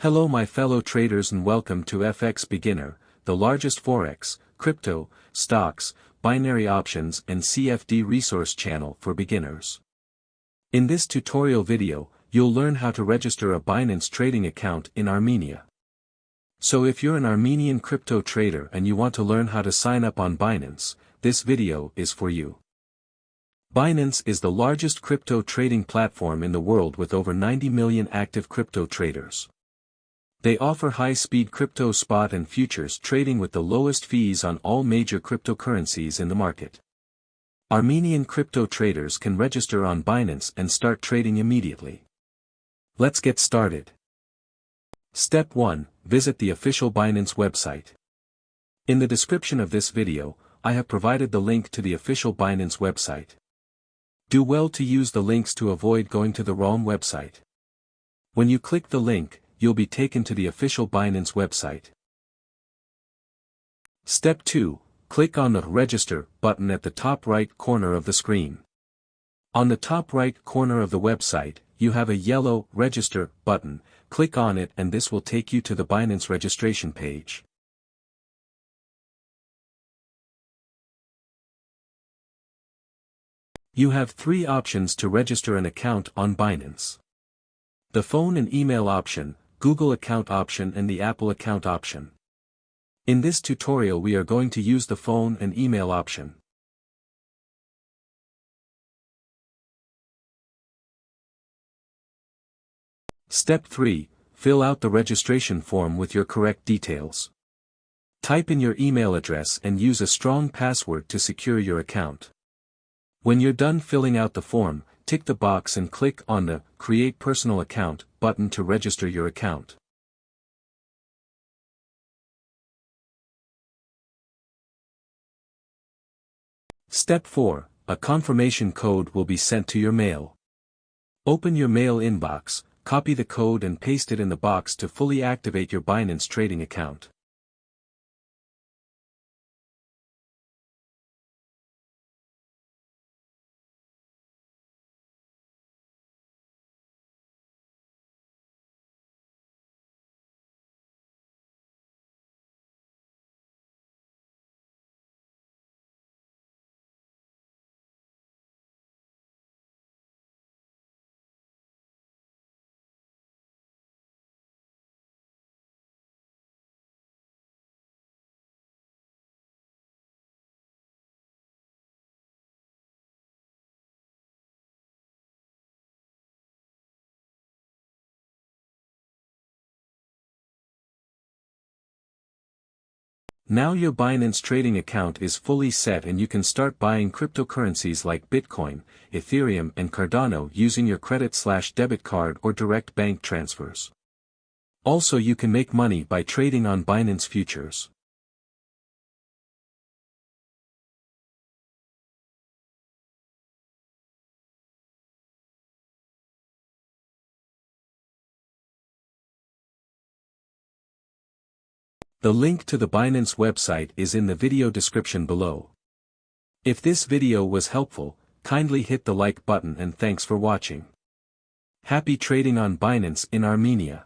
Hello my fellow traders and welcome to FX Beginner, the largest forex, crypto, stocks, binary options and CFD resource channel for beginners. In this tutorial video, you'll learn how to register a Binance trading account in Armenia. So if you're an Armenian crypto trader and you want to learn how to sign up on Binance, this video is for you. Binance is the largest crypto trading platform in the world with over 90 million active crypto traders. They offer high-speed crypto spot and futures trading with the lowest fees on all major cryptocurrencies in the market. Armenian crypto traders can register on Binance and start trading immediately. Let's get started. Step 1. Visit the official Binance website. In the description of this video, I have provided the link to the official Binance website. Do well to use the links to avoid going to the wrong website. When you click the link, you'll be taken to the official Binance website. Step 2. Click on the Register button at the top right corner of the screen. On the top right corner of the website, you have a yellow Register button. Click on it and this will take you to the Binance registration page. You have 3 options to register an account on Binance. The phone and email option, Google account option and the Apple account option. In this tutorial we are going to use the phone and email option. Step 3. Fill out the registration form with your correct details. Type in your email address and use a strong password to secure your account. When you're done filling out the form, tick the box and click on the Create Personal Account button to register your account. Step 4. A confirmation code will be sent to your mail. Open your mail inbox, copy the code and paste it in the box to fully activate your Binance trading account. Now your Binance trading account is fully set and you can start buying cryptocurrencies like Bitcoin, Ethereum and Cardano using your credit/debit card or direct bank transfers. Also you can make money by trading on Binance futures. The link to the Binance website is in the video description below. If this video was helpful, kindly hit the like button and thanks for watching. Happy trading on Binance in Armenia.